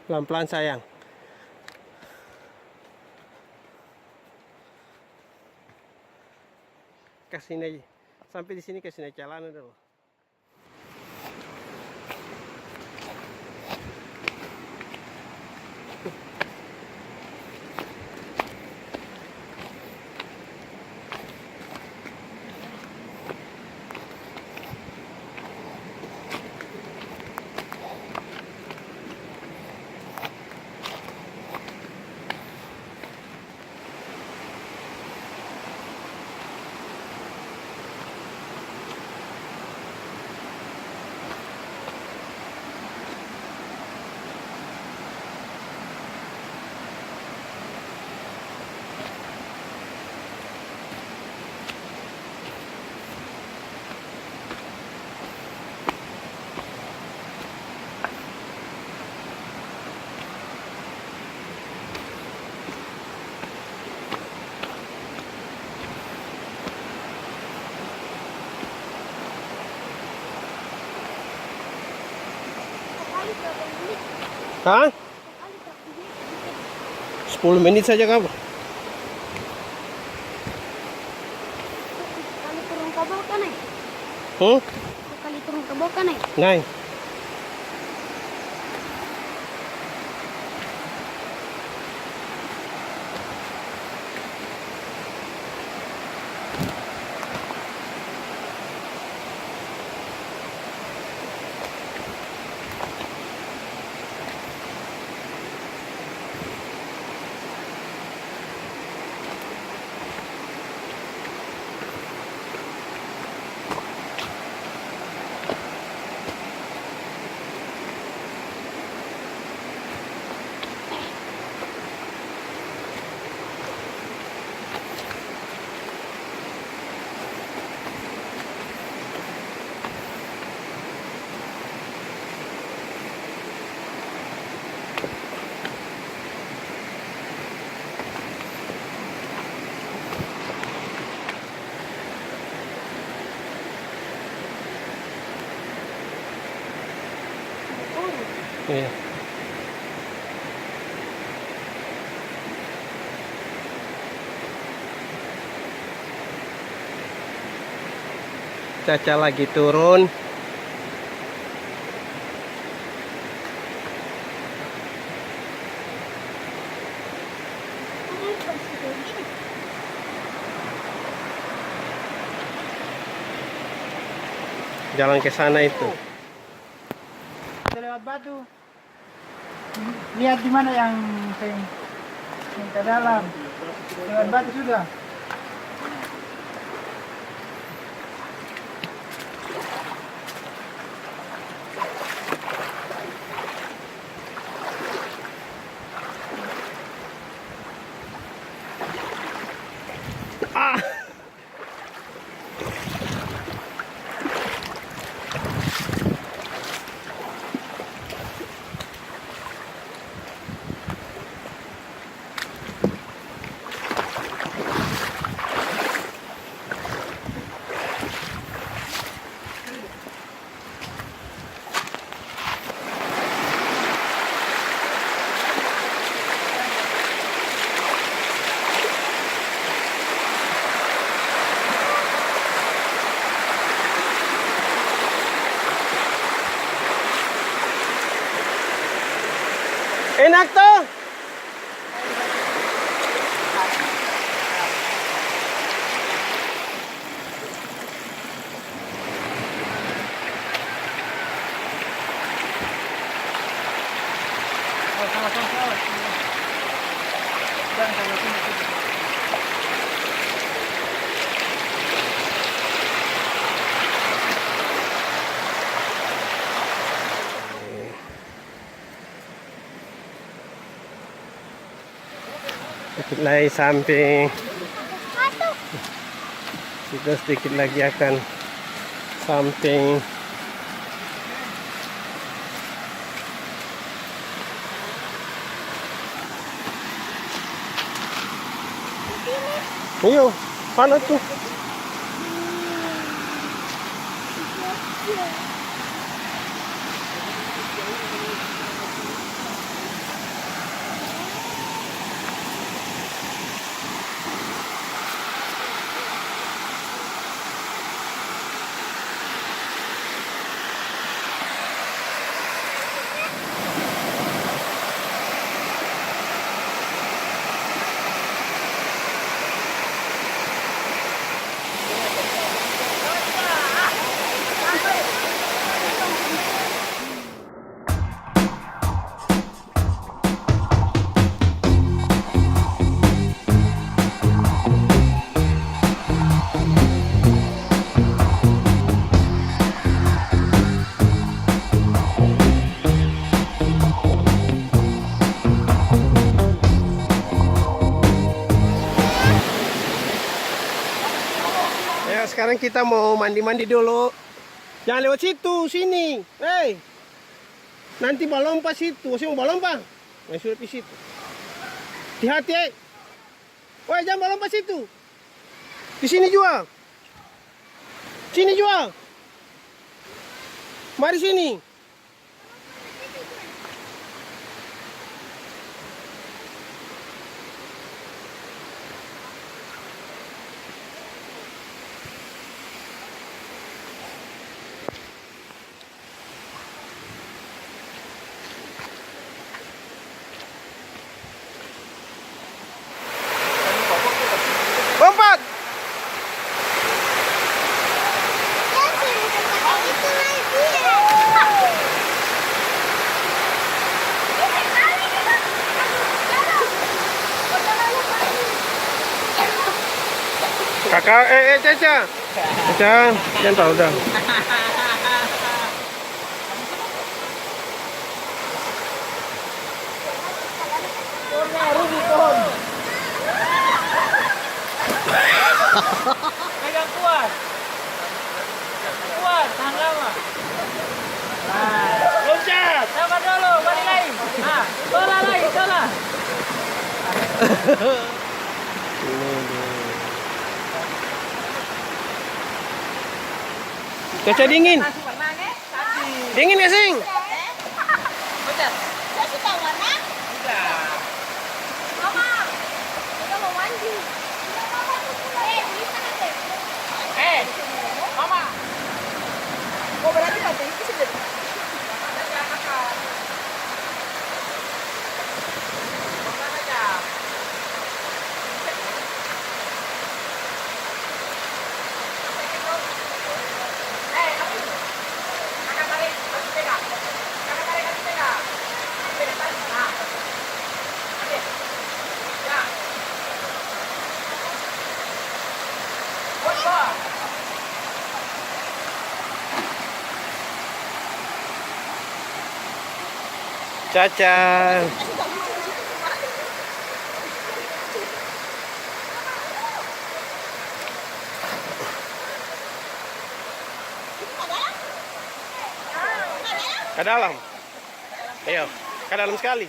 Pelan-pelan sayang. Kasih naik sampai di sini, kasih naik jalan dulu. Hah? 10 menit saja kamu. Kali turun ke bawah kan, Kali turun ke bawah kan, Nai. Iya. Caca lagi turun. Jalan ke sana itu. Kita lewat batu. Lihat di mana yang ke dalam. Lewat batu sudah. Ah. Enak tuh. Sedikit lagi samping. Kita sedikit lagi akan samping. Ayo, mana tuh? sekarang kita mau mandi-mandi dulu. Jangan lewat situ, sini. Hei. Nanti balompa situ. Masih mau balompa? Masih sudah di situ. Hati-hati, Woi, jangan balompa situ. Di sini jual. Sini jual. Mari sini. Lompat. Kakak, Caca. Caca, jangan tahu dah. Pegang kuat. Kuat, tahan lama. Nah, loncat. Sabar dulu, balik lagi. Ah, tola lagi, tola. Caca dingin. Dingin gak sih? Loncat. Saya suka warna. Udah. Mama, kita mau mandi. Bisa deh. Mama. Oh, berarti Pak itu sudah. Caca. Ke dalam. Ayo, ke dalam sekali.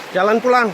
Jalan pulang.